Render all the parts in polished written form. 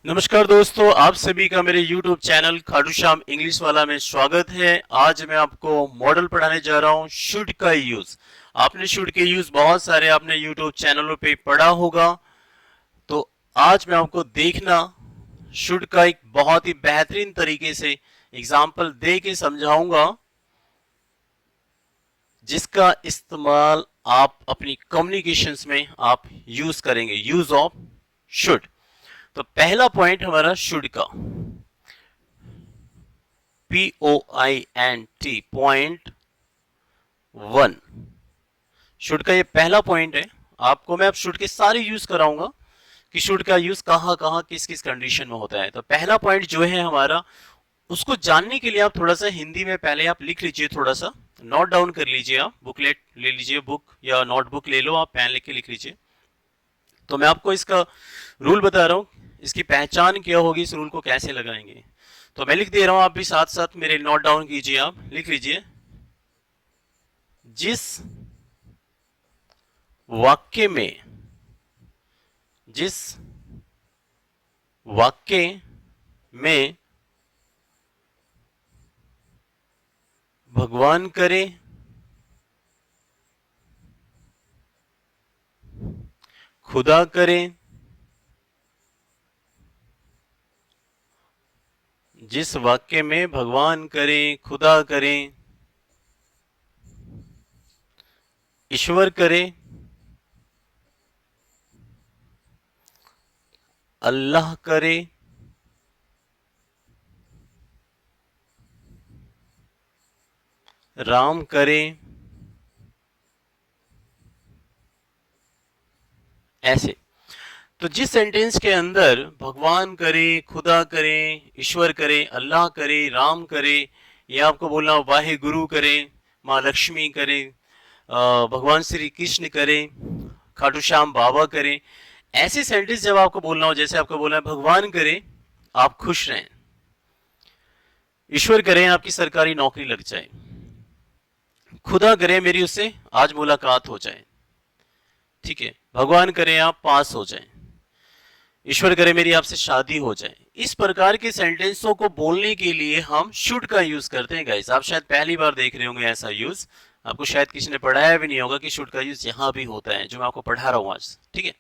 नमस्कार दोस्तों, आप सभी का मेरे YouTube channel Khatu Shyam English वाला में स्वागत है। आज मैं आपको मॉडल पढ़ाने जा रहा हूँ शुड का यूज। आपने शुड के यूज बहुत सारे आपने YouTube चैनलों पे पढ़ा होगा, तो आज मैं आपको देखना शुड का एक बहुत ही बेहतरीन तरीके से एग्जाम्पल दे के समझाऊंगा, जिसका इस्तेमाल आप अपनी कम्युनिकेशंस में आप यूज करेंगे। Use of should. तो पहला पॉइंट हमारा शुड का, POINT पॉइंट 1। शुड का ये पहला पॉइंट है। आपको मैं अब शुड के सारे यूज कराऊंगा कि शुड का यूज कहां कहां किस किस कंडीशन में होता है। तो पहला पॉइंट जो है हमारा, उसको जानने के लिए आप थोड़ा सा हिंदी में पहले आप लिख लीजिए, थोड़ा सा नोट डाउन कर लीजिए। आप बुकलेट ले लीजिए, बुक या नोटबुक ले लो, आप पेन लेके लिख लीजिए। तो मैं आपको इसका रूल बता रहा हूं, इसकी पहचान क्या होगी, इस रूल को कैसे लगाएंगे। तो मैं लिख दे रहा हूं, आप भी साथ साथ मेरे नोट डाउन कीजिए। आप लिख लीजिए, जिस वाक्य में जिस वाक्य में भगवान करे, खुदा करे, जिस वाक्य में भगवान करे, खुदा करे, ईश्वर करे, अल्लाह करे, राम करे, ऐसे। तो जिस सेंटेंस के अंदर भगवान करे, खुदा करे, ईश्वर करे, अल्लाह करे, राम करे, या आपको बोलना वाहे गुरु करे, माँ लक्ष्मी करे, भगवान श्री कृष्ण करे, खाटू श्याम बाबा करे, ऐसे सेंटेंस जब आपको बोलना हो, जैसे आपको बोलना है भगवान करे आप खुश रहें, ईश्वर करे आपकी सरकारी नौकरी लग जाए, खुदा करे मेरी उससे आज मुलाकात हो जाए, ठीक है, भगवान करे आप पास हो जाए, ईश्वर करे मेरी आपसे शादी हो जाए। इस प्रकार के सेंटेंसों को बोलने के लिए हम शुड का यूज करते हैं गाइस। आप शायद पहली बार देख रहे होंगे ऐसा यूज, आपको शायद किसी ने पढ़ाया भी नहीं होगा कि शुड का यूज यहां भी होता है, जो मैं आपको पढ़ा रहा हूं आज, ठीक है।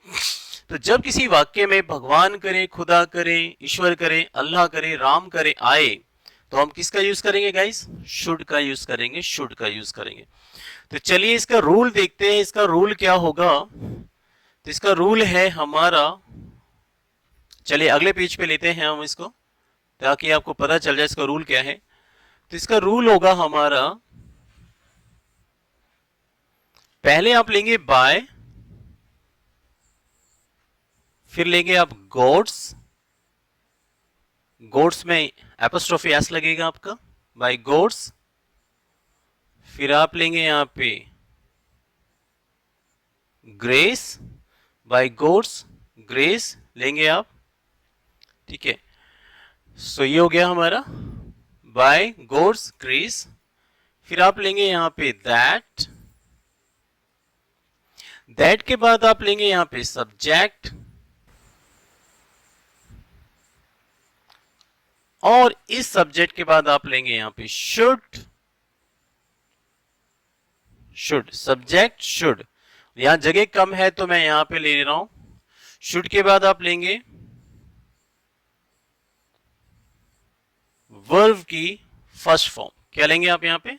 तो जब किसी वाक्य में भगवान करे, खुदा करे, ईश्वर करे, अल्लाह करे, राम करे आए, तो हम किसका यूज करेंगे गाइस? शुड का यूज करेंगे, शुड का यूज करेंगे। तो चलिए इसका रूल देखते हैं, इसका रूल क्या होगा। तो इसका रूल है हमारा, चलिए अगले पेज पे लेते हैं हम इसको, ताकि आपको पता चल जाए इसका रूल क्या है। तो इसका रूल होगा हमारा, पहले आप लेंगे बाय, फिर लेंगे आप गॉड्स, गॉड्स में एपोस्ट्रोफी एस लगेगा आपका, बाय गॉड्स। फिर आप लेंगे यहां पे ग्रेस, बाय गॉड्स ग्रेस लेंगे आप, ठीक है। सो ये हो गया हमारा बाय गॉड्स ग्रेस। फिर आप लेंगे यहां पे दैट, दैट के बाद आप लेंगे यहां पे सब्जेक्ट, और इस सब्जेक्ट के बाद आप लेंगे यहां पे शुड, शुड सब्जेक्ट शुड। यहां जगह कम है तो मैं यहां पे ले रहा हूं। शुड के बाद आप लेंगे वर्ब की फर्स्ट फॉर्म, क्या लेंगे आप यहां पे?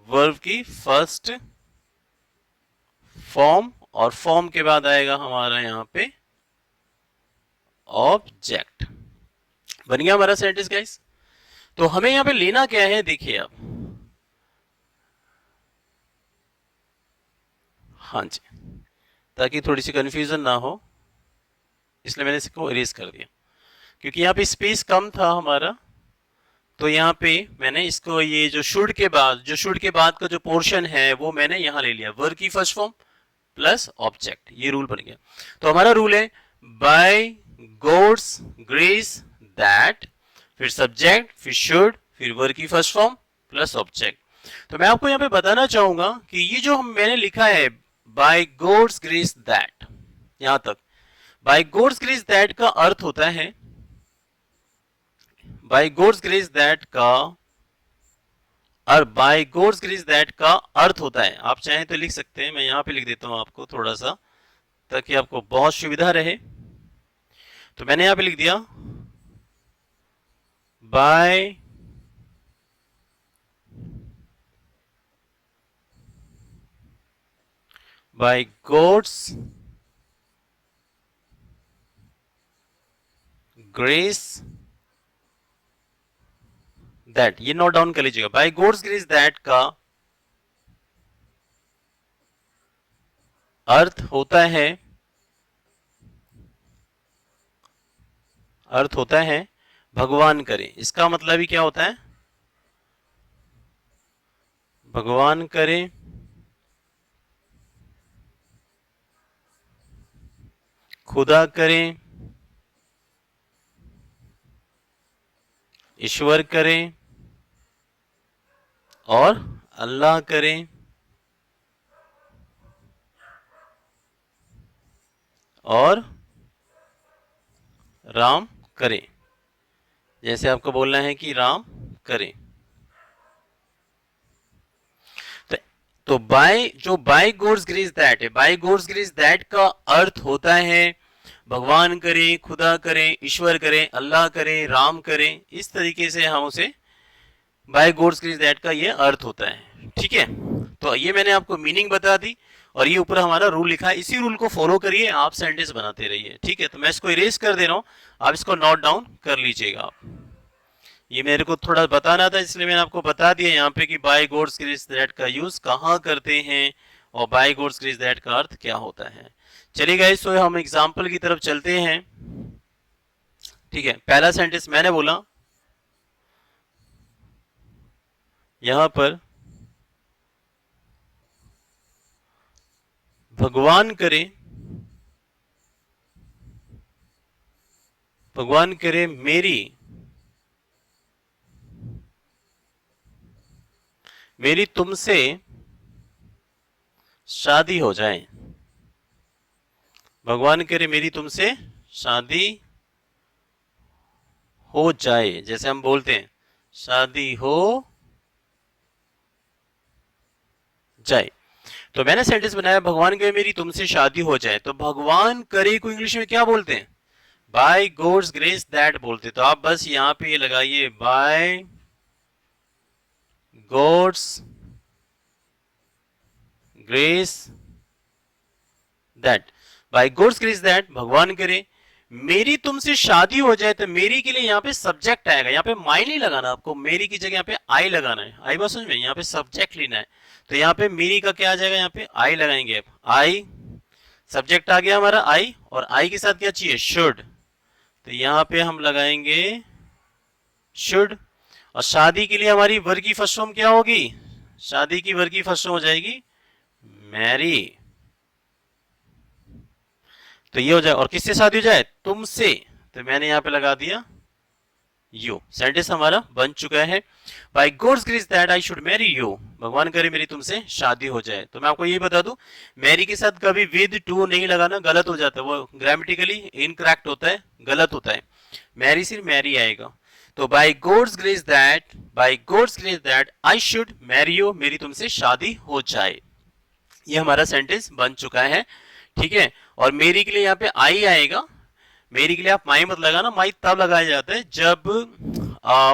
वर्ब की फर्स्ट फॉर्म, और फॉर्म के बाद आएगा हमारा यहां पे ऑब्जेक्ट। बन गया हमारा सेंटेंस गाइस। तो हमें यहां पे लेना क्या है, देखिए आप, हाँ जी, ताकि थोड़ी सी कंफ्यूजन ना हो, इसलिए मैंने इसको इरेज कर दिया, क्योंकि यहाँ पे स्पेस कम था हमारा। तो यहाँ पे मैंने इसको, ये जो शुड के बाद, जो शुड के बाद का जो पोर्शन है वो मैंने यहाँ ले लिया, वर्ब की फर्स्ट फॉर्म प्लस ऑब्जेक्ट, ये रूल बन गया। तो हमारा रूल है बाय गॉड्स ग्रेस दैट, फिर सब्जेक्ट, फिर शुड, फिर वर्ब की फर्स्ट फॉर्म प्लस ऑब्जेक्ट। तो मैं आपको यहाँ पे बताना चाहूंगा कि ये जो मैंने लिखा है बाय गॉड्स ग्रेस दैट, यहां तक बाय गॉड्स ग्रेस दैट का अर्थ होता है, बाय गॉड्स ग्रेस दैट का, और बाय गॉड्स ग्रेस दैट का अर्थ होता है, आप चाहें तो लिख सकते हैं, मैं यहां पे लिख देता हूं आपको थोड़ा सा, ताकि आपको बहुत सुविधा रहे। तो मैंने यहां पे लिख दिया by by God's grace that, ये नोट डाउन कर लीजिएगा, बाय गॉड्स ग्रेस दैट का अर्थ होता है, अर्थ होता है भगवान करे। इसका मतलब ही क्या होता है, भगवान करे, खुदा करे, ईश्वर करे, और अल्लाह करे, और राम करे। जैसे आपको बोलना है कि राम करे। तो बाय, जो बाय गॉड्स ग्रेस दैट है, बाय गॉड्स ग्रेस दैट का अर्थ होता है भगवान करे, खुदा करे, ईश्वर करे, अल्लाह करे, राम करे। इस तरीके से हम उसे बाय गॉड्स ग्रेस दैट का ये अर्थ होता है। ठीक है, तो ये मैंने आपको मीनिंग बता दी, और ये ऊपर हमारा रूल लिखा है, इसी रूल को फॉलो करिए, आप सेंटेंस बनाते रहिए। ठीक है, तो मैं इसको इरेज कर दे रहा हूं, आप इसको नोट डाउन कर लीजिएगा आप। ये मेरे को थोड़ा बताना था, इसलिए मैंने आपको बता दिया यहाँ पे कि बाय गॉड्स ग्रेस दैट का यूज कहाँ करते हैं, और बाय गॉड्स ग्रेस दैट का अर्थ क्या होता है। चलिए गाइस, तो हम एग्जाम्पल की तरफ चलते हैं। ठीक है, पहला सेंटेंस मैंने बोला, यहां पर भगवान करे, भगवान करे मेरी, मेरी तुमसे शादी हो जाए, भगवान करे मेरी तुमसे शादी हो जाए। जैसे हम बोलते हैं शादी हो जाए, तो मैंने सेंटेंस बनाया भगवान करे मेरी तुमसे शादी हो जाए। तो भगवान करे को इंग्लिश में क्या बोलते हैं, बाय गॉड्स ग्रेस दैट बोलते। तो आप बस यहां पे ये लगाइए by God's grace that, by God's grace that भगवान करे मेरी तुमसे शादी हो जाए। तो मेरी के लिए यहाँ पे सब्जेक्ट आएगा, यहाँ पे माई नहीं लगाना आपको, मेरी की जगह यहाँ पे आई लगाना है। आई बात समझ में, यहाँ पे सब्जेक्ट लेना है। तो यहाँ पे मेरी का क्या आ जाएगा, यहाँ पे आई लगाएंगे आप, आई सब्जेक्ट आ गया हमारा आई, और आई के साथ क्या चाहिए, शुड। तो यहाँ पे हम लगाएंगे शुड, और शादी के लिए हमारी वर्ब की फर्स्ट फॉर्म क्या होगी, शादी की वर्ब की फर्स्ट फॉर्म हो जाएगी मैरी। तो ये हो जाए, और किससे शादी हो जाए, तुमसे। तो मैंने यहां पे लगा दिया यू। सेंटेंस हमारा बन चुका है, by God's grace that I should marry you, भगवान करे मेरी तुमसे शादी हो जाए। तो मैं आपको ये बता दूं, मैरी के साथ कभी विद टू नहीं लगाना, गलत हो जाता है, वो ग्रामेटिकली इनकरेक्ट होता है, गलत होता है। मैरी सिर्फ मैरी आएगा। तो by God's grace that, by God's grace that I should marry you, मेरी तुमसे शादी हो जाए। ये हमारा सेंटेंस बन चुका है। ठीक है, और मेरी के लिए यहाँ पे आई आएगा, मेरी के लिए आप माई मत लगाना, माई तब लगाया जाता है जब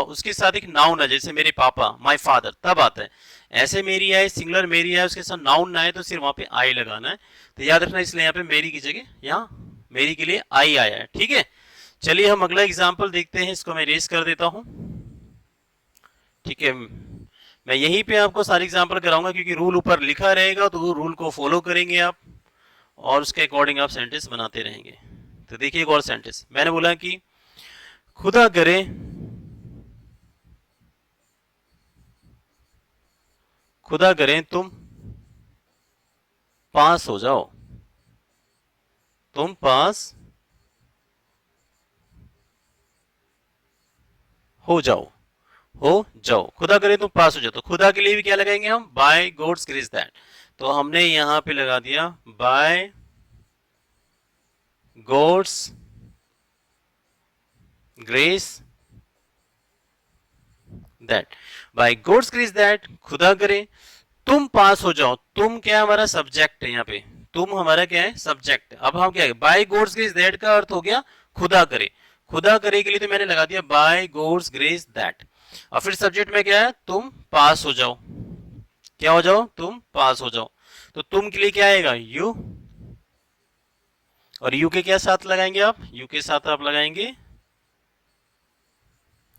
उसके साथ एक नाउन है, जैसे मेरे पापा माई फादर, तब आता है। ऐसे मेरी आए, सिंगुलर मेरी आए, उसके साथ नाउन ना आए, तो सिर्फ वहां पे आई लगाना है। तो याद रखना, इसलिए यहाँ पे मेरी की जगह यहाँ मेरी के लिए आई आया है। ठीक है, चलिए हम अगला एग्जाम्पल देखते हैं, इसको मैं रेस कर देता हूं। ठीक है, मैं यहीं पे आपको सारे एग्जाम्पल कराऊंगा, क्योंकि रूल ऊपर लिखा रहेगा, तो रूल को फॉलो करेंगे आप, और उसके अकॉर्डिंग आप सेंटेंस बनाते रहेंगे। तो देखिए एक और सेंटेंस मैंने बोला कि खुदा करे, खुदा करें तुम पास हो जाओ, तुम पास हो जाओ, हो जाओ, खुदा करे तुम पास हो जाओ। तो खुदा के लिए भी क्या लगाएंगे हम, बाय गॉड्स ग्रेस दैट। तो हमने यहां पे लगा दिया by God's grace that, by God's grace that, खुदा करे तुम पास हो जाओ। तुम क्या है, हमारा सब्जेक्ट है यहाँ पे, तुम हमारा क्या है, सब्जेक्ट। अब हम क्या है, बाय गॉड्स ग्रेस दैट का अर्थ हो गया खुदा करे। खुदा करे के लिए तो मैंने लगा दिया बाय गॉड्स ग्रेस दैट, और फिर सब्जेक्ट में क्या है, तुम पास हो जाओ। क्या हो जाओ, तुम पास हो जाओ। तो तुम के लिए क्या आएगा, यू, और यू के क्या साथ लगाएंगे आप, यू के साथ आप लगाएंगे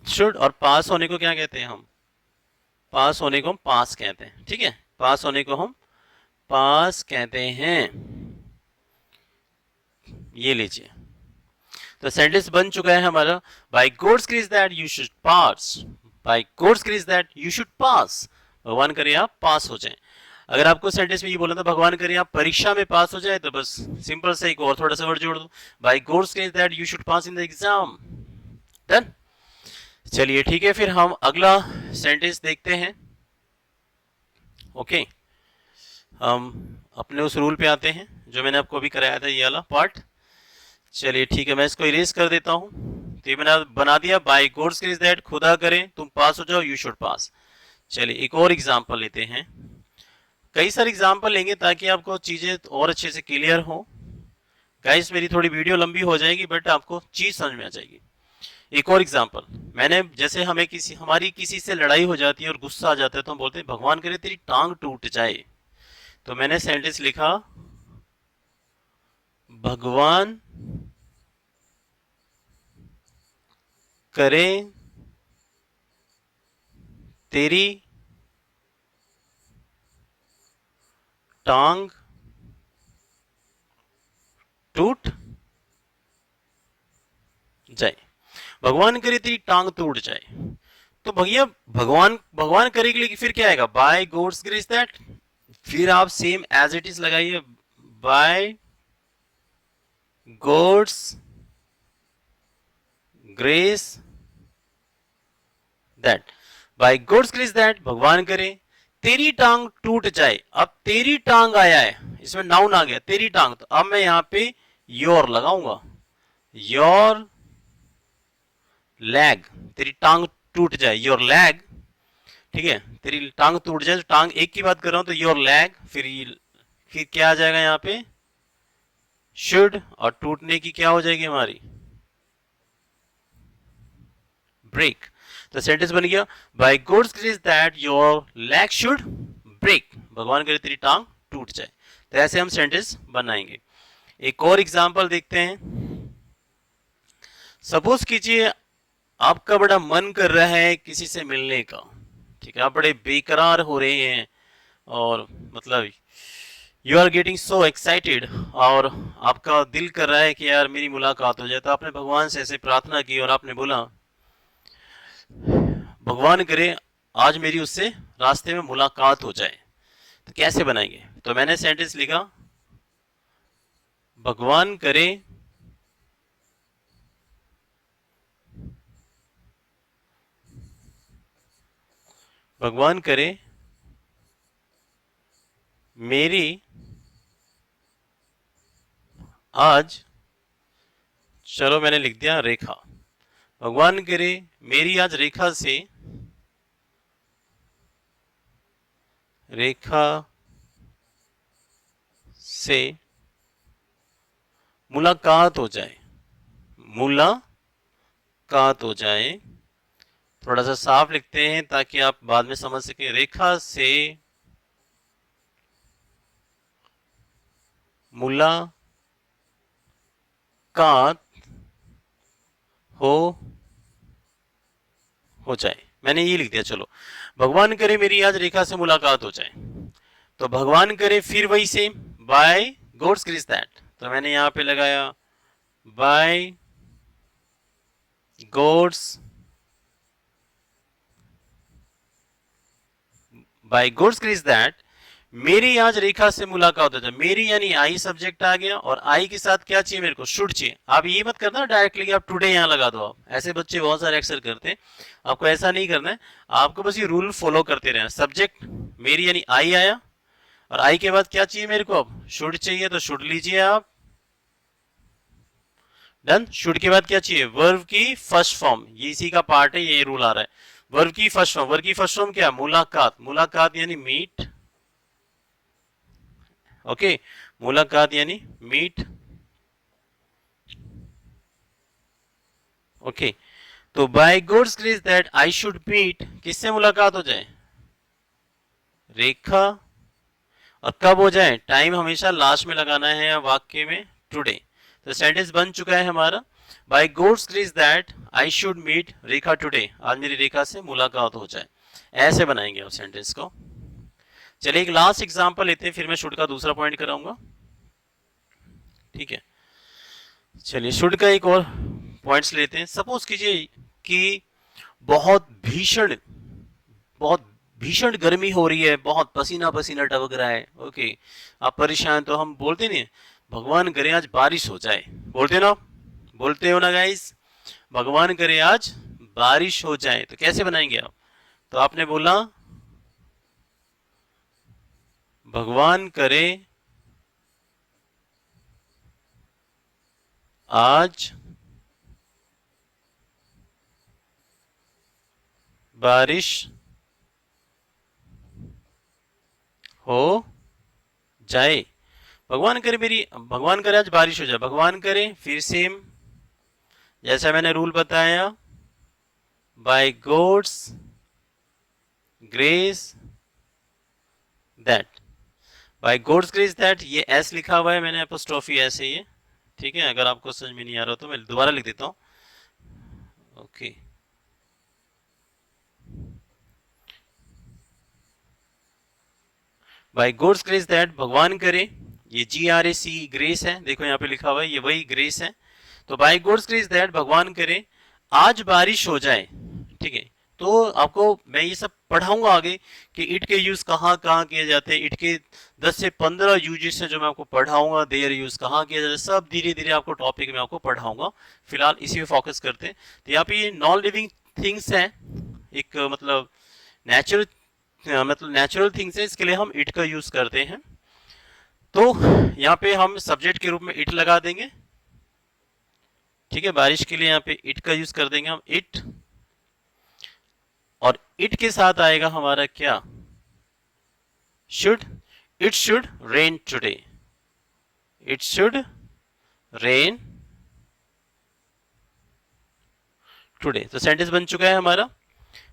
शुड, और पास होने को क्या कहते हैं हम, पास होने को हम पास कहते हैं। ठीक है, पास होने को हम पास कहते हैं। ये लीजिए, तो सेंटेंस बन चुका है हमारा, by God's grace that you should pass, by God's grace that you should pass, भगवान करे आप पास हो जाएं। अगर आपको सेंटेंस में ये बोला था भगवान करे आप परीक्षा में पास हो जाए, तो बस सिंपल से एक और थोड़ा सा वर्ड जोड़ दो, by God's grace that you should pass in the exam. Done. चलिए ठीक है, फिर हम अगला सेंटेंस देखते हैं। ओके, हम अपने उस रूल पे आते हैं जो मैंने आपको अभी कराया था, ये वाला पार्ट। चलिए ठीक है, मैं इसको इरेज कर देता हूँ। तो ये मैंने बना दिया, बाय गॉड्स ग्रेस दैट, खुदा करे तुम पास हो जाओ, यू शुड पास। चलिए एक और एग्जांपल लेते हैं, कई सारे एग्जांपल लेंगे ताकि आपको चीजें और अच्छे से क्लियर हो। गाइस मेरी थोड़ी वीडियो लंबी हो जाएगी बट आपको चीज समझ में आ जाएगी। एक और एग्जांपल, मैंने जैसे हमें हमारी किसी से लड़ाई हो जाती है और गुस्सा आ जाता है, तो हम बोलते हैं भगवान करे तेरी टांग टूट जाए। तो मैंने सेंटेंस लिखा, भगवान करे तेरी टांग टूट जाए, भगवान करे तेरी टांग टूट जाए। तो भैया भगवान भगवान करे के लिए फिर क्या आएगा, बाय गॉड्स ग्रेस दैट, फिर आप सेम एज इट इज लगाइए, by God's grace that, by God's grace that, भगवान करे तेरी टांग टूट जाए। अब तेरी टांग आया है, इसमें नाउन आ गया तेरी टांग, तो अब मैं यहां पे योर लगाऊंगा, योर लैग, तेरी टांग टूट जाए, योर लैग। ठीक है, तेरी टांग टूट जाए, तो टांग एक की बात कर रहा हूं, तो योर लैग, फिर क्या आ जाएगा यहाँ पे, शुड, और टूटने की क्या हो जाएगी हमारी, ब्रेक। तो सेंटेंस बन गया, by God's grace that your leg should break, भगवान करे तेरी टांग टूट जाए। तो ऐसे हम सेंटेंस बनाएंगे। एक और एग्जांपल देखते हैं। सपोज कीजिए आपका बड़ा मन कर रहा है किसी से मिलने का, ठीक है, आप बड़े बेकरार हो रहे हैं, और मतलब you are getting so excited, और आपका दिल कर रहा है कि यार मेरी मुलाकात हो जाए। तो आपने भगवान से ऐसे प्रार्थना की और आपने बोला भगवान करे आज मेरी उससे रास्ते में मुलाकात हो जाए। तो कैसे बनाएंगे, तो मैंने सेंटेंस लिखा, भगवान करे भगवान करे मेरी आज, चलो मैंने लिख दिया रेखा, भगवान करे मेरी आज रेखा से मुलाकात हो जाए, मुलाकात हो जाए। थोड़ा सा साफ लिखते हैं ताकि आप बाद में समझ सके, रेखा से मुलाकात हो जाए, मैंने ये लिख दिया। चलो, भगवान करे मेरी आज रेखा से मुलाकात हो जाए, तो भगवान करे फिर वही same, by God's grace that, तो मैंने यहां पे लगाया बाय गॉड्स ग्रेस दैट मेरी आज रेखा से मुलाकात हो जाए। मेरी यानी आई सब्जेक्ट आ गया, और आई के साथ क्या चाहिए मेरे को, शुड चाहिए। आप ये मत करना डायरेक्टली आप टुडे यहां लगा दो, आप ऐसे बच्चे बहुत सारे अक्सर करते हैं, आपको ऐसा नहीं करना है। आपको बस ये रूल फॉलो करते रहना, सब्जेक्ट मेरी यानी आई आया, और आई के बाद क्या चाहिए मेरे को, अब शुड चाहिए, तो शुड लीजिए आप, डन। शुड के बाद क्या चाहिए, वर्ब की फर्स्ट फॉर्म, ये इसी का पार्ट है, ये रूल आ रहा है। वर्ब की फर्स्ट फॉर्म, वर्ब की फर्स्ट फॉर्म क्या, मुलाकात, मुलाकात यानी मीट, ओके, मुलाकात यानी मीट, ओके। तो by God's grace that I should meet, किससे मुलाकात हो जाए, रेखा। और कब हो जाए, टाइम हमेशा लास्ट में लगाना है वाक्य में, टुडे। तो सेंटेंस बन चुका है हमारा, by God's grace that I should meet Rekha today, आज मेरी रेखा से मुलाकात हो जाए। ऐसे बनाएंगे आप सेंटेंस को। चलिए एक लास्ट एग्जांपल लेते हैं, फिर मैं शुड का दूसरा पॉइंट कराऊंगा, ठीक है। चलिए शुड का एक और पॉइंट्स लेते हैं। सपोज कीजिए कि बहुत भीषण, बहुत भीषण गर्मी हो रही है, बहुत पसीना पसीना टपक रहा है, ओके, आप परेशान, तो हम बोलते नहीं, भगवान करे आज बारिश हो जाए, बोलते ना, बोलते हो ना गाइस, भगवान करे आज बारिश हो जाए। तो कैसे बनाएंगे आप, तो आपने बोला भगवान करे आज बारिश हो जाए, भगवान करे मेरी, भगवान करे आज बारिश हो जाए, भगवान करे, फिर सेम जैसा मैंने रूल बताया, by God's grace that, by God's grace that, ये एस लिखा हुआ है मैंने, एपोस्ट्रोफी एस है ये, ठीक है। अगर आपको समझ में नहीं आ रहा तो मैं दोबारा लिख देता हूँ, okay. By God's grace that, भगवान करे, ये GRAC ग्रेस है, देखो यहाँ पे लिखा हुआ है, ये वही ग्रेस है। तो बाय गॉड्स ग्रेस दैट, भगवान करे आज बारिश हो जाए, ठीक है। तो आपको मैं ये सब पढ़ाऊंगा आगे कि इट के यूज कहाँ कहाँ किए जाते हैं, इट के 10 से 15 यूजेस हैं जो मैं आपको पढ़ाऊंगा, देयर यूज कहाँ किया जाता है, सब धीरे धीरे आपको टॉपिक में आपको पढ़ाऊंगा। फिलहाल इसी में फोकस करते हैं। तो यहाँ पे ये नॉन लिविंग थिंग्स है, एक मतलब नेचुरल, मतलब नेचुरल थिंग्स है, इसके लिए हम इट का यूज करते हैं। तो यहाँ पे हम सब्जेक्ट के रूप में इट लगा देंगे, ठीक है, बारिश के लिए यहाँ पे इट का यूज कर देंगे हम, इट, और इट के साथ आएगा हमारा क्या, should, it should rain today, it should rain today. तो सेंटेंस बन चुका है हमारा,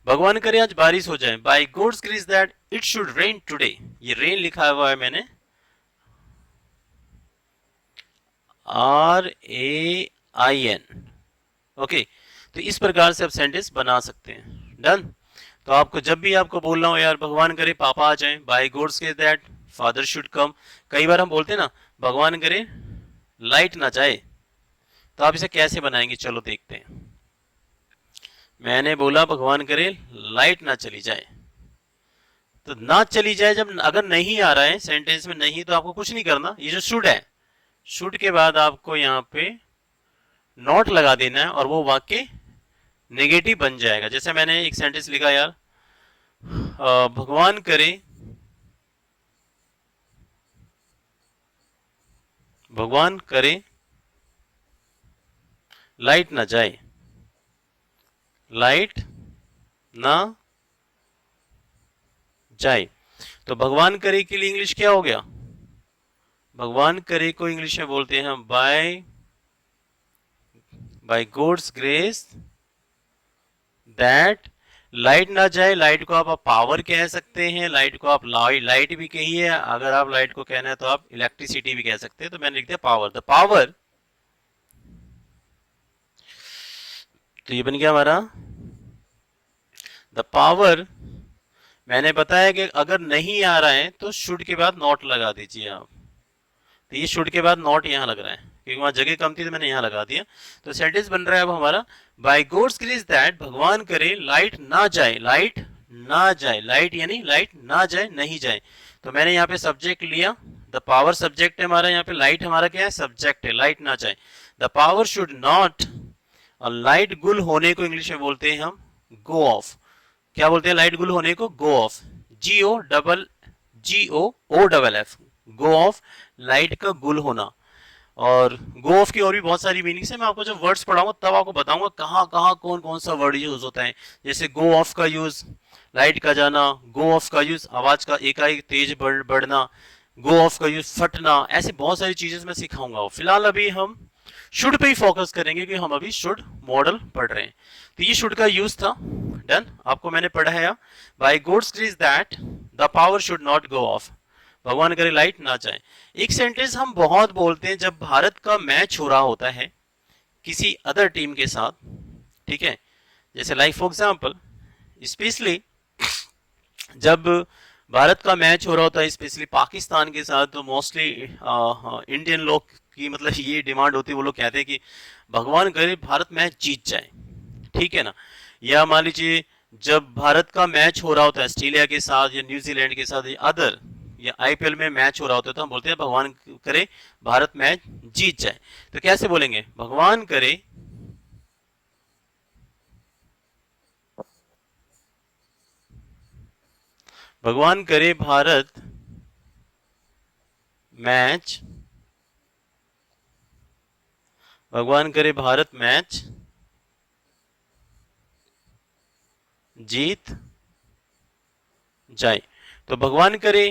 भगवान करे आज बारिश हो जाए, by God's grace that it should rain today, ये रेन लिखा हुआ है मैंने, RAIN, ओके। तो इस प्रकार से आप सेंटेंस बना सकते हैं, डन। तो आपको जब भी आपको बोलना हो यार भगवान करे पापा आ जाए, by God's grace that father should come, कई बार हम बोलते हैं ना भगवान करे लाइट ना जाए, तो आप इसे कैसे बनाएंगे, चलो देखते हैं। मैंने बोला भगवान करे लाइट ना चली जाए, तो ना चली जाए जब अगर नहीं आ रहा है सेंटेंस में नहीं, तो आपको कुछ नहीं करना, ये जो शुड है, शुड के बाद आपको यहाँ पे नॉट लगा देना है और वो वाक्य नेगेटिव बन जाएगा। जैसे मैंने एक सेंटेंस लिखा यार, भगवान करे, भगवान करे लाइट ना जाए, लाइट ना जाए। तो भगवान करे के लिए इंग्लिश क्या हो गया, भगवान करे को इंग्लिश में बोलते हैं by, by God's grace that, light ना जाए, लाइट को आप पावर कह सकते हैं, लाइट को आप लाइट भी कहिए, अगर आप लाइट को कहना है तो आप इलेक्ट्रिसिटी भी कह सकते हैं। तो मैंने लिख दिया पावर, द पावर, तो ये बन गया हमारा द पावर। मैंने बताया कि अगर नहीं आ रहा है तो शुड के बाद नॉट लगा दीजिए आप, तो ये शुड के बाद नॉट यहाँ लग रहा है क्योंकि वहां जगह कम थी तो मैंने यहाँ लगा दिया। तो सेंटेंस बन रहा है अब हमारा, बाय गॉड्स ग्रेस दैट, भगवान करे लाइट ना जाए, लाइट ना जाए, लाइट यानी लाइट ना जाए, नहीं जाए। तो मैंने यहाँ पे सब्जेक्ट लिया, द पावर सब्जेक्ट है हमारा, यहाँ पे लाइट हमारा क्या है, सब्जेक्ट है, लाइट ना जाए। द पावर शुड नॉट, और लाइट गुल होने को इंग्लिश में बोलते हैं हम गो ऑफ, क्या बोलते हैं लाइट गुल होने को, go off, GO double F, go off, light का गुल होना। और गो ऑफ की और भी बहुत सारी मीनिंग्स है। मैं आपको जब वर्ड्स पढ़ाऊंगा तब आपको बताऊंगा कहाँ कहाँ कौन कौन सा वर्ड यूज होता है। जैसे गो ऑफ का यूज लाइट का जाना, गो ऑफ का यूज आवाज का एकाएक तेज बढ़ना, गो ऑफ का यूज फटना, ऐसे बहुत सारी चीजें मैं सिखाऊंगा। फिलहाल अभी हम शुड पे ही फोकस करेंगे कि हम अभी शुड मॉडल पढ़ रहे हैं। तो ये शुड का यूज था। डन, आपको मैंने पढ़ाया by God's grace that the power should not go off, भगवान करे लाइट ना जाए। एक सेंटेंस हम बहुत बोलते हैं जब भारत का मैच हो रहा होता है किसी अदर टीम के साथ, ठीक है। जैसे लाइक फॉर एग्जांपल, स्पेशली जब भारत का मैच हो रहा होता है स्पेशली पाकिस्तान के साथ, तो मोस्टली इंडियन लोग की मतलब ये डिमांड होती है, वो लोग कहते हैं कि भगवान करे भारत मैच जीत जाए, ठीक है ना। या मान लीजिए जब भारत का मैच हो रहा होता है ऑस्ट्रेलिया के साथ या न्यूजीलैंड के साथ या अदर या आईपीएल में मैच हो रहा होता है, तो हम बोलते हैं भगवान करे भारत मैच जीत जाए। तो कैसे बोलेंगे, भगवान करे भगवान करे भारत मैच, भगवान करे भारत मैच जीत जाए। तो भगवान करे,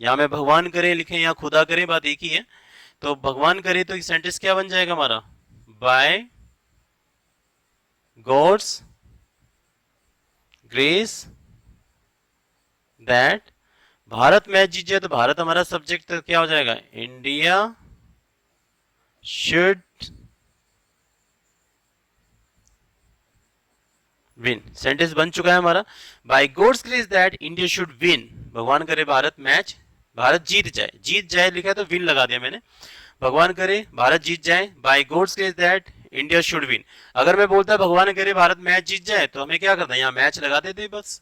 या मैं भगवान करे लिखे या खुदा करे, बात एक ही है। तो भगवान करे तो सेंटेंस क्या बन जाएगा हमारा, by God's grace that, Bharat match जीत जाए तो भारत हमारा सब्जेक्ट तो क्या हो जाएगा, इंडिया शुड विन। सेंटेंस बन चुका है हमारा, by God's grace that India should win, भगवान करे भारत मैच भारत जीत जाए, जीत जाए लिखा है तो विन लगा दिया मैंने। भगवान करे भारत जीत जाए, by God's grace that India should win. अगर मैं बोलता भगवान करे भारत मैच जीत जाए तो हमें क्या करना है, यहाँ मैच लगा देते बस,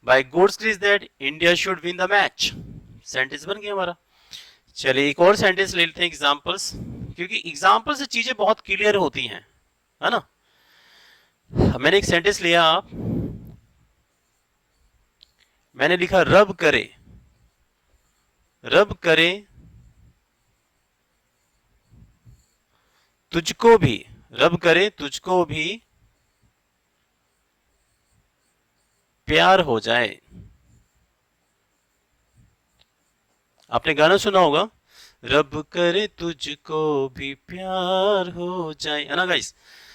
by God's grace that India should win the match, sentence बन गया हमारा। चलिए एक और सेंटेंस ले लेते हैं एग्जांपल्स, क्योंकि एग्जांपल से चीजें बहुत क्लियर होती हैं, है ना। मैंने एक सेंटेंस लिया, आप मैंने लिखा रब करे, रब करे तुझको भी, रब करे तुझको भी प्यार हो जाए। आपने गाना सुना होगा, रब करे तुझको भी प्यार हो जाए, है ना गाइस।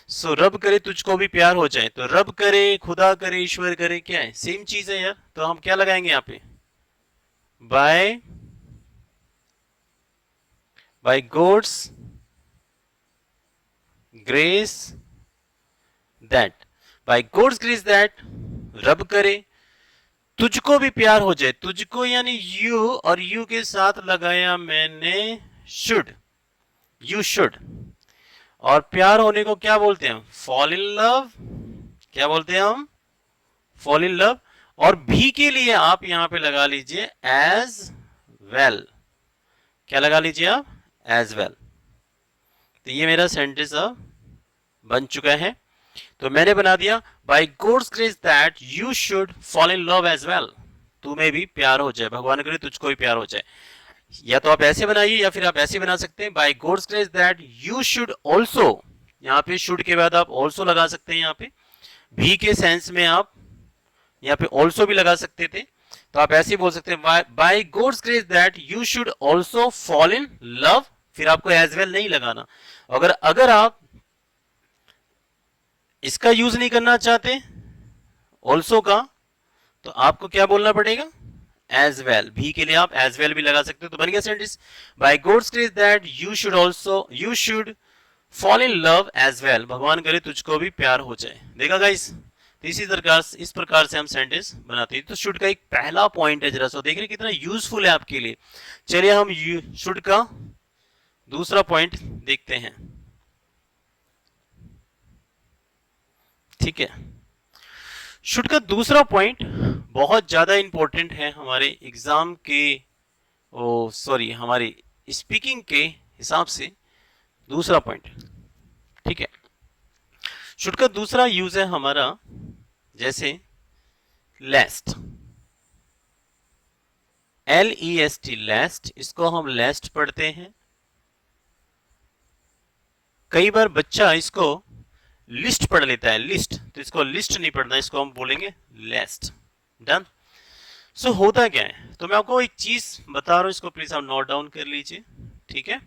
सो रब करे तुझको भी प्यार हो जाए, तो रब करे, खुदा करे, ईश्वर करे, क्या है, सेम चीज है यार। तो हम क्या लगाएंगे यहाँ पे, by by God's grace that, by God's grace that, रब करे तुझको भी प्यार हो जाए, तुझको यानी यू, और यू के साथ लगाया मैंने शुड, यू शुड। और प्यार होने को क्या बोलते हैं, फॉल इन लव, क्या बोलते हैं हम, फॉल इन लव। और भी के लिए आप यहां पे लगा लीजिए एज वेल, क्या लगा लीजिए आप, एज वेल। तो ये मेरा सेंटेंस अब बन चुका है। तो मैंने बना दिया by God's grace that you should fall in love as well, तुम्हें भी प्यार हो जाए, भगवान करे तुझको भी प्यार हो जाए। या तो आप ऐसे बनाइए या फिर आप ऐसे बना सकते हैं, by God's grace that you should also, यहाँ पे शुड के बाद आप ऑल्सो लगा सकते हैं, यहाँ पे भी के सेंस में आप यहाँ पे ऑल्सो भी लगा सकते थे। तो आप ऐसे ही बोल सकते हैं by God's grace that you should also fall in love, फिर आपको एज वेल नहीं लगाना। अगर अगर आप इसका यूज नहीं करना चाहते ऑल्सो का, तो आपको क्या बोलना पड़ेगा, एज वेल, भी के लिए आप एज वेल भी लगा सकते हो। तो बन गया sentence, by God's grace that you should also, you should fall in love as well, भगवान करे तुझको भी प्यार हो जाए। देखा गाइस, तो इस प्रकार से हम सेंटेंस बनाते हैं। तो शुड का एक पहला पॉइंट है, जरा सा देख रहे कितना यूजफुल है आपके लिए। चलिए हम शुड का दूसरा पॉइंट देखते हैं, ठीक है। शुड का दूसरा पॉइंट बहुत ज्यादा इंपॉर्टेंट है हमारे एग्जाम के, ओ सॉरी, हमारे स्पीकिंग के हिसाब से दूसरा पॉइंट, ठीक है। शुड का दूसरा यूज है हमारा, जैसे लेस्ट, LEST लेस्ट, इसको हम लेस्ट पढ़ते हैं। कई बार बच्चा इसको लिस्ट पढ़ लेता है, लिस्ट, तो इसको लिस्ट नहीं पढ़ना, इसको हम बोलेंगे लेस्ट। डन। सो होता क्या है, तो मैं आपको एक चीज बता रहा हूं, इसको प्लीज आप नोट डाउन कर लीजिए, ठीक है।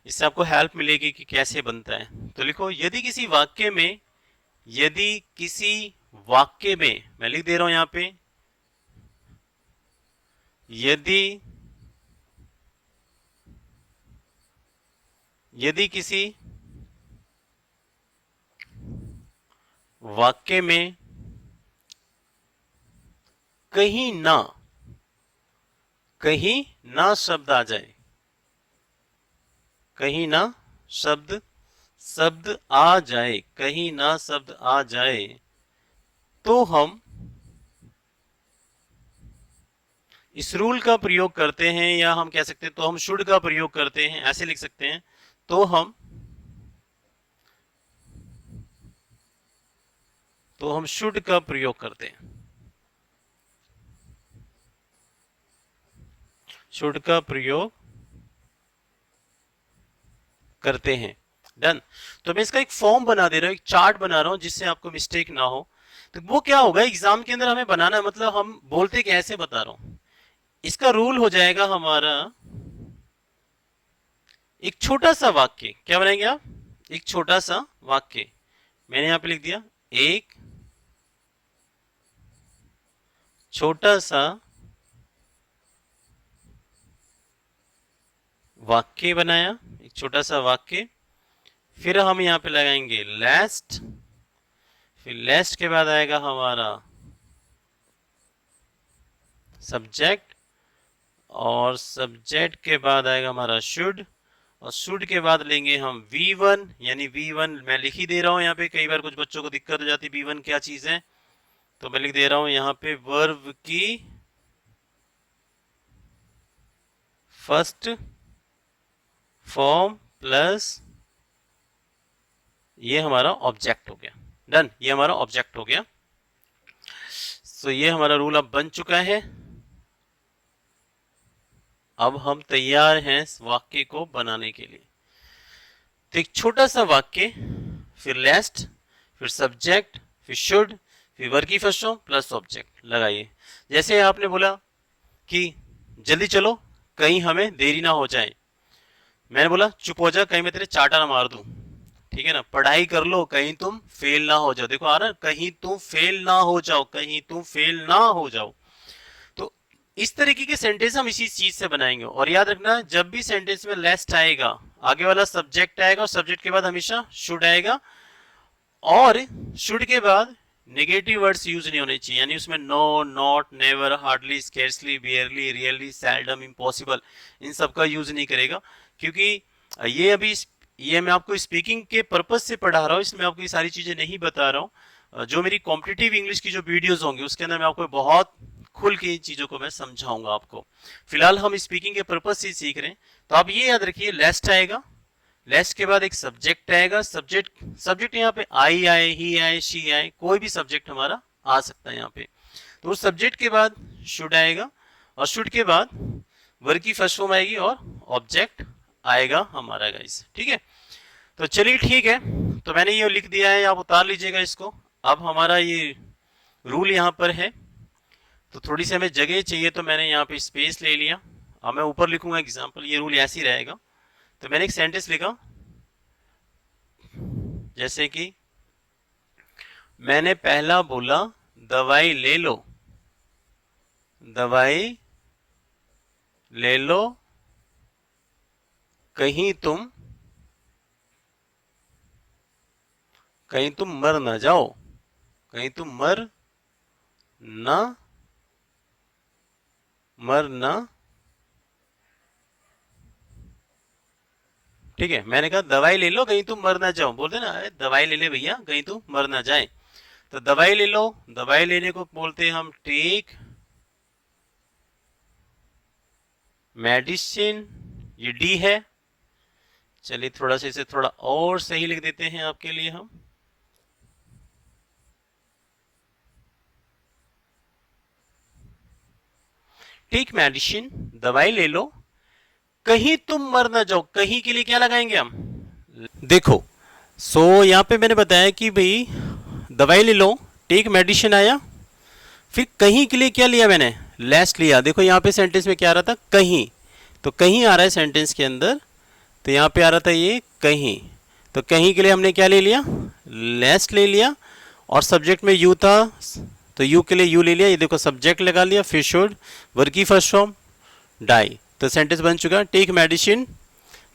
इससे आपको हेल्प मिलेगी कि कैसे बनता है। तो लिखो, यदि किसी वाक्य में, यदि किसी वाक्य में, मैं लिख दे रहा हूं यहां पे, यदि किसी वाक्य में कहीं ना शब्द आ जाए, कहीं ना शब्द आ जाए, कहीं ना शब्द आ जाए, तो हम इस रूल का प्रयोग करते हैं, या हम कह सकते हैं तो हम शुड का प्रयोग करते हैं, ऐसे लिख सकते हैं। तो हम शुड का प्रयोग करते हैं, शुड का प्रयोग करते हैं। डन। तो मैं इसका एक फॉर्म बना दे रहा हूं, एक चार्ट बना रहा हूं, जिससे आपको मिस्टेक ना हो। तो वो क्या होगा, एग्जाम के अंदर हमें बनाना, मतलब हम बोलते कैसे बता रहा हूं। इसका रूल हो जाएगा हमारा, एक छोटा सा वाक्य, क्या बनाएंगे आप, एक छोटा सा वाक्य, मैंने यहां पे लिख दिया, एक छोटा सा वाक्य बनाया, एक छोटा सा वाक्य। फिर हम यहां पे लगाएंगे लेस्ट, फिर लेस्ट के बाद आएगा हमारा सब्जेक्ट, और सब्जेक्ट के बाद आएगा हमारा शुड, और शुड के बाद लेंगे हम V1, यानी V1 मैं लिख ही दे रहा हूं यहाँ पे, कई बार कुछ बच्चों को दिक्कत हो जाती है V1 क्या चीज है, तो मैं लिख दे रहा हूं यहाँ पे वर्ब की फर्स्ट फॉर्म प्लस ये हमारा ऑब्जेक्ट हो गया। डन, ये हमारा ऑब्जेक्ट हो गया। सो ये हमारा रूल अब बन चुका है। अब हम तैयार हैं इस वाक्य को बनाने के लिए। तो एक छोटा सा वाक्य, फिर लेस्ट, फिर सब्जेक्ट, फिर शुड, फिर वर्ब की फर्स्ट फॉर्म प्लस ऑब्जेक्ट लगाइए। जैसे आपने बोला कि जल्दी चलो कहीं हमें देरी ना हो जाए, मैंने बोला चुप हो जा कहीं मैं तेरे चाटा ना मार दूं, ठीक है ना। पढ़ाई कर लो कहीं तुम फेल ना हो जाओ, देखो आ रहा, कहीं तुम फेल ना हो जाओ, कहीं तुम फेल ना हो जाओ। तो इस तरीके के सेंटेंस हम इसी चीज से बनाएंगे। और याद रखना, जब भी सेंटेंस में लेस्ट आएगा, आगे वाला सब्जेक्ट आएगा, और सब्जेक्ट के बाद हमेशा शुड आएगा, और शुड के बाद नेगेटिव वर्ड्स यूज नहीं होने चाहिए, यानी उसमें no, not, never, hardly, scarcely, barely, really, seldom, impossible, इन सब का यूज नहीं करेगा। क्योंकि ये अभी ये मैं आपको स्पीकिंग के पर्पज से पढ़ा रहा हूँ, इसमें आपको ये सारी चीजें नहीं बता रहा हूँ। जो मेरी कॉम्पिटिटिव इंग्लिश की जो वीडियोस होंगी उसके अंदर मैं आपको बहुत खुल के इन चीजों को मैं समझाऊंगा आपको। फिलहाल हम स्पीकिंग के पर्पज से सीख रहे हैं। तो आप ये याद रखिए, लेस्ट आएगा, लेस्ट के बाद एक सब्जेक्ट आएगा, सब्जेक्ट यहाँ पे आई आए, ही आए, शी आए, कोई भी सब्जेक्ट हमारा आ सकता है यहाँ पे। तो उस सब्जेक्ट के बाद शुड आएगा, और शुड के बाद वर्ब की फर्स्ट फॉर्म आएगी, और ऑब्जेक्ट आएगा हमारा गाइस, ठीक है। तो चलिए ठीक है, तो मैंने ये लिख दिया है, आप उतार लीजिएगा इसको। अब हमारा ये रूल यहाँ पर है, तो थोड़ी सी हमें जगह चाहिए, तो मैंने यहाँ पे स्पेस ले लिया। अब मैं ऊपर लिखूंगा एग्जाम्पल, ये रूल ऐसे ही रहेगा। तो मैंने एक सेंटेंस लिखा, जैसे कि मैंने पहला बोला दवाई ले लो, दवाई ले लो, कहीं तुम मर ना जाओ, कहीं तुम ना मर ना, ठीक है। मैंने कहा दवाई ले लो कहीं तुम मर ना जाओ, बोलते ना दवाई ले ले भैया कहीं तुम मर ना जाए। तो दवाई ले लो, दवाई लेने को बोलते हैं हम टेक मेडिसिन, ये डी है। चलिए थोड़ा सा इसे थोड़ा और सही लिख देते हैं आपके लिए हम, टेक मेडिसिन, दवाई ले लो, कहीं तुम मर ना जाओ, कहीं के लिए क्या लगाएंगे हम, देखो, यहाँ पे मैंने बताया कि भाई दवाई ले लो, टेक मेडिसिन आया, फिर कहीं के लिए क्या लिया मैंने, लेस्ट लिया। देखो यहाँ पे सेंटेंस में क्या आ रहा था, कहीं, तो कहीं आ रहा है सेंटेंस के अंदर, तो यहाँ पे आ रहा था ये कहीं, तो कहीं के लिए हमने क्या ले लिया, लेस्ट ले लिया, और सब्जेक्ट में यू था तो यू के लिए यू ले लिया, ये देखो सब्जेक्ट लगा लिया, फिर शुड, वर्ब की फर्स्ट फॉर्म, डाई, तो सेंटेंस बन चुका, take medicine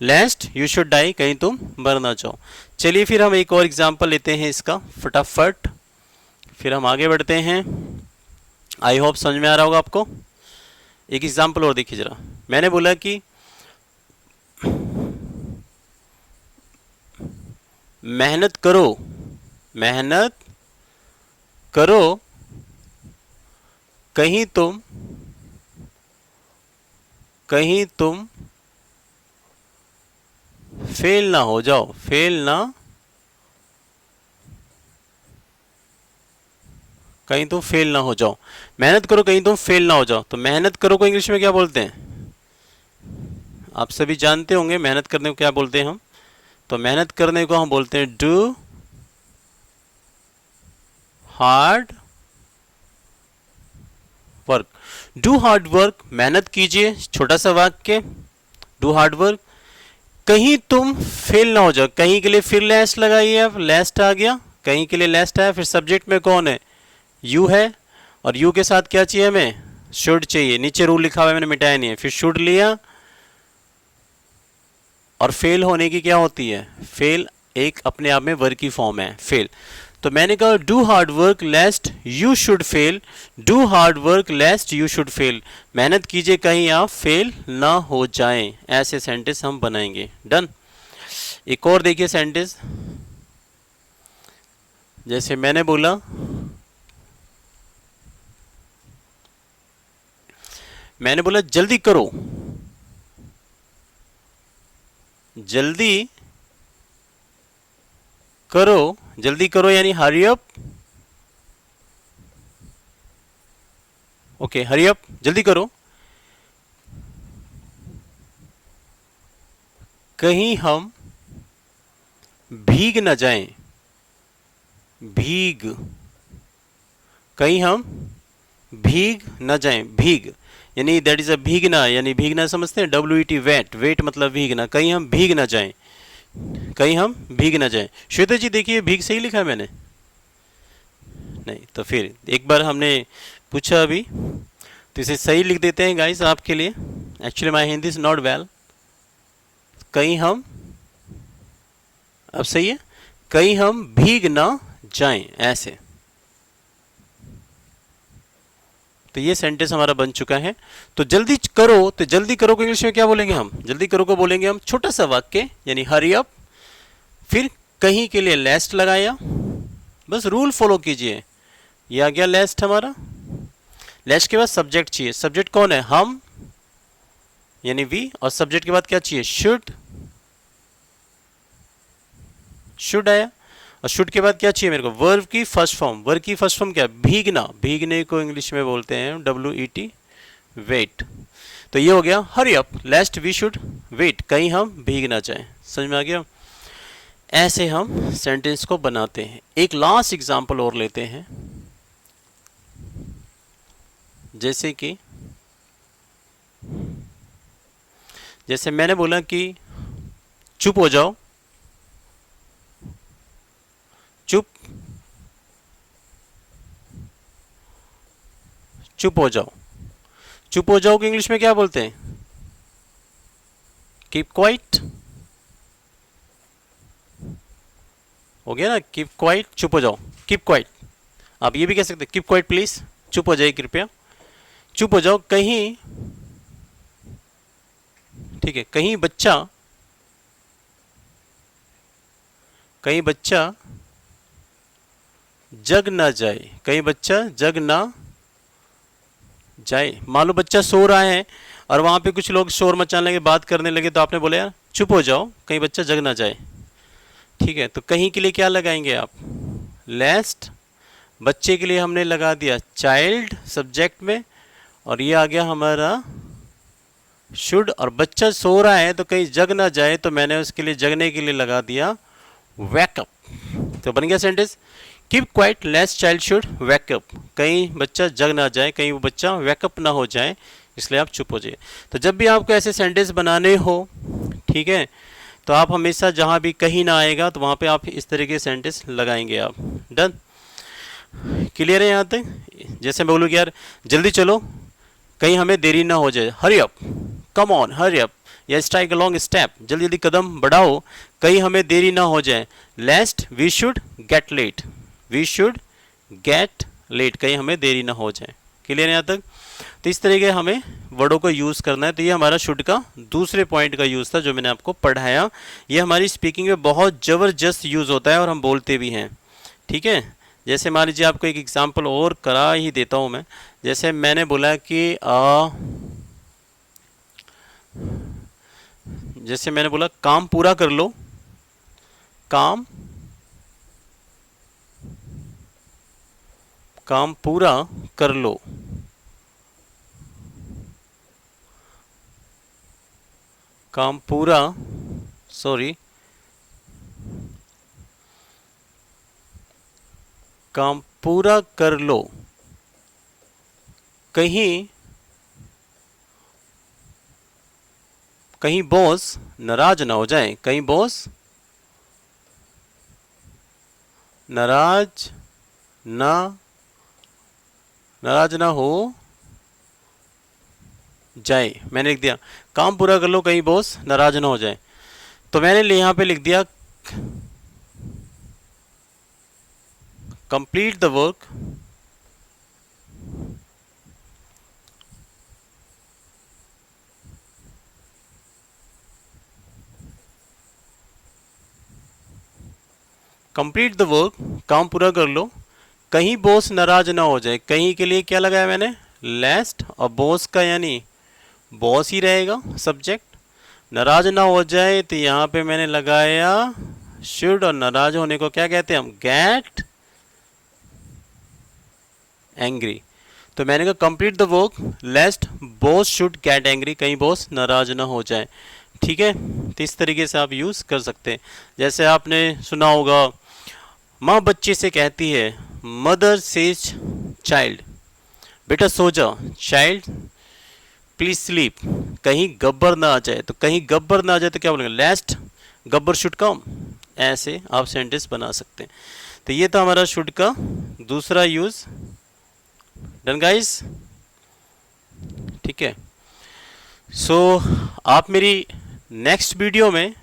lest you should die, कहीं तुम मर ना जाओ। चलिए फिर हम एक और एग्जाम्पल लेते हैं इसका फटाफट, फिर हम आगे बढ़ते हैं। आई होप समझ में आ रहा होगा आपको। एक एग्जाम्पल और देखिए जरा, मैंने बोला कि मेहनत करो, मेहनत करो, कहीं तुम फेल ना हो जाओ, फेल ना, कहीं तुम फेल ना हो जाओ। मेहनत करो कहीं तुम फेल ना हो जाओ, तो मेहनत करो को इंग्लिश में क्या बोलते हैं, आप सभी जानते होंगे मेहनत करने को क्या बोलते हैं हम, तो मेहनत करने को हम बोलते हैं do hard work. Do hard work, मेहनत कीजिए, छोटा सा वाक्य, डू हार्ड वर्क, कहीं तुम फेल ना हो जाओ, कहीं के लिए फिर लेस्ट लगाइए, अब लेस्ट आ गया, कहीं के लिए लेस्ट आया, फिर सब्जेक्ट में कौन है, यू है, और यू के साथ क्या चाहिए हमें, शुड चाहिए, नीचे रूल लिखा हुआ है मैंने मिटाया नहीं है, फिर शुड लिया, और फेल होने की क्या होती है, फेल एक अपने आप में वर्क की फॉर्म है, फेल, तो मैंने कहा do hard work लेस्ट you should fail, do hard work लेस्ट you should fail, मेहनत कीजिए कहीं आप फेल ना हो जाएं, ऐसे सेंटेंस हम बनाएंगे। डन। एक और देखिए सेंटेंस, जैसे मैंने बोला जल्दी करो, जल्दी करो, जल्दी करो यानी hurry up, okay hurry up, जल्दी करो, कहीं हम भीग न जाएं, भीग, कहीं हम भीग न जाएं, भीग यानी दैट इज अ भीगना, यानी भीगना समझते हैं, WET वेट, वेट मतलब भीगना, कहीं हम भीग न जाएं, कहीं हम भीग न जाएं। श्वेता जी देखिए भीग सही लिखा है मैंने, नहीं तो फिर एक बार हमने पूछा अभी, तो इसे सही लिख देते हैं गाइस आपके लिए, actually my Hindi is not well, कहीं हम, अब सही है, कहीं हम भीग ना जाएं, ऐसे, तो ये सेंटेंस हमारा बन चुका है। तो जल्दी करो, तो जल्दी करो को इंग्लिश में क्या बोलेंगे हम, जल्दी करो को बोलेंगे हम छोटा सा वाक्य यानी हरी अप, फिर कहीं के लिए लेस्ट लगाया, बस रूल फॉलो कीजिए, ये आ गया लेस्ट हमारा, लेस्ट के बाद सब्जेक्ट चाहिए, सब्जेक्ट कौन है, हम यानी वी, और सब्जेक्ट के बाद क्या चाहिए, शुड, शुड आया, और शुड के बाद क्या चाहिए मेरे को, वर्ब की फर्स्ट फॉर्म, वर्ब की फर्स्ट फॉर्म क्या है, भीगना, भीगने को इंग्लिश में बोलते हैं WET वेट, तो ये हो गया hurry up lest we should wait, कहीं हम भीग ना जाए, समझ में आ गया। ऐसे हम सेंटेंस को बनाते हैं। एक लास्ट एग्जांपल और लेते हैं, जैसे कि जैसे मैंने बोला कि चुप हो जाओ, चुप, चुप हो जाओ, चुप हो जाओ कि इंग्लिश में क्या बोलते हैं, कीप क्वाइट, हो गया ना, कीप क्वाइट, चुप हो जाओ, कीप क्वाइट, आप ये भी कह सकते हैं कीप क्वाइट प्लीज, चुप हो जाइए कृपया, चुप हो जाओ, कहीं, ठीक है, कहीं बच्चा, कहीं बच्चा जग ना जाए, कहीं बच्चा जग ना जाए, मान लो बच्चा सो रहा है और वहां पे कुछ लोग शोर मचाने लगे, बात करने लगे, तो आपने बोला यार चुप हो जाओ कहीं बच्चा जग ना जाए, ठीक है, तो कहीं के लिए क्या लगाएंगे आप, लेस्ट, बच्चे के लिए हमने लगा दिया चाइल्ड सब्जेक्ट में, और ये आ गया हमारा शुड और बच्चा सो रहा है तो कहीं जग ना जाए, तो मैंने उसके लिए जगने के लिए लगा दिया वेकअप। तो बन गया sentence, keep quiet less child should wake up, कहीं बच्चा जग ना जाए, कहीं वो बच्चा वेकअप ना हो जाए, इसलिए आप चुप हो जाइए। तो जब भी आपको ऐसे सेंटेंस बनाने हो, ठीक है, तो आप हमेशा जहाँ भी कहीं ना आएगा तो वहाँ पे आप इस तरह के सेंटेंस लगाएंगे आप। डन, क्लियर है यहाँ तक? जैसे मैं बोलूँ कि यार जल्दी चलो, कहीं हमें देरी ना हो जाए, hurry up, come on hurry up, या स्ट्राइक अ लॉन्ग स्टेप, जल्दी जल्दी कदम बढ़ाओ, कहीं हमें देरी ना हो जाए। Lest we should get late, we should get late, कहीं हमें देरी ना हो जाए। क्लियर है यहाँ तक? तो इस तरीके हमें वर्डों को यूज़ करना है। तो ये हमारा शुड का दूसरे पॉइंट का यूज़ था जो मैंने आपको पढ़ाया। ये हमारी स्पीकिंग में बहुत ज़बरदस्त यूज़ होता है और हम बोलते भी हैं, ठीक है। जैसे मान लीजिए आपको एक एग्जांपल और करा ही देता हूँ मैं। जैसे मैंने बोला कि जैसे मैंने बोला काम पूरा कर लो, काम काम पूरा कर लो, काम पूरा, सॉरी, काम पूरा कर लो, कहीं कहीं बॉस नाराज ना हो जाए, कहीं बॉस नाराज ना हो जाए। मैंने लिख दिया काम पूरा कर लो, कहीं बॉस नाराज ना हो जाए। तो मैंने यहाँ पे लिख दिया complete the work, complete the work, काम पूरा कर लो, कहीं बॉस नाराज ना हो जाए। कहीं के लिए क्या लगाया मैंने? लेस्ट, और बॉस का यानी बॉस ही रहेगा सब्जेक्ट। नाराज ना हो जाए तो यहाँ पे मैंने लगाया शुड, और नाराज होने को क्या कहते हैं हम? Get angry. तो मैंने कहा complete the work lest boss should get angry, कहीं बॉस नाराज ना हो जाए, ठीक है। तो इस तरीके से आप यूज़ कर सकते हैं। जैसे आपने सुना होगा, माँ बच्चे से कहती है, मदर सेज चाइल्ड, बेटा सो जा, चाइल्ड प्लीज स्लीप, कहीं गब्बर ना आ जाए। तो कहीं गब्बर ना आ जाए तो क्या बोलेंगे? लेस्ट गब्बर शुड कम, ऐसे आप सेंटेंस बना सकते हैं। तो ये था हमारा शुड का दूसरा यूज़। डन गाइस, ठीक है। सो आप मेरी नेक्स्ट वीडियो में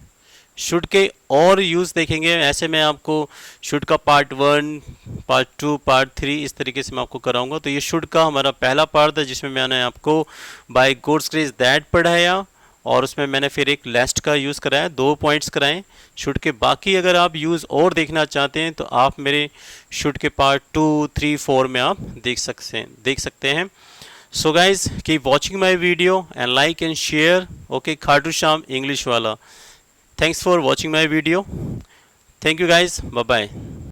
शुड के और यूज़ देखेंगे। ऐसे मैं आपको शुड का पार्ट 1, पार्ट 2, पार्ट 3 इस तरीके से मैं आपको कराऊंगा। तो ये शुड का हमारा पहला पार्ट था जिसमें मैंने आपको बाय गॉड्स ग्रेस दैट पढ़ाया, और उसमें मैंने फिर एक लेस्ट का यूज़ कराया, 2 पॉइंट्स कराएं शुड के। बाकी अगर आप यूज़ और देखना चाहते हैं तो आप मेरे शुड के पार्ट 2, 3, 4 में आप देख सकते हैं। So guys, keep watching my video and like and share. Okay, Khatu Sham English wala. Thanks for watching my video. Thank you guys. Bye bye.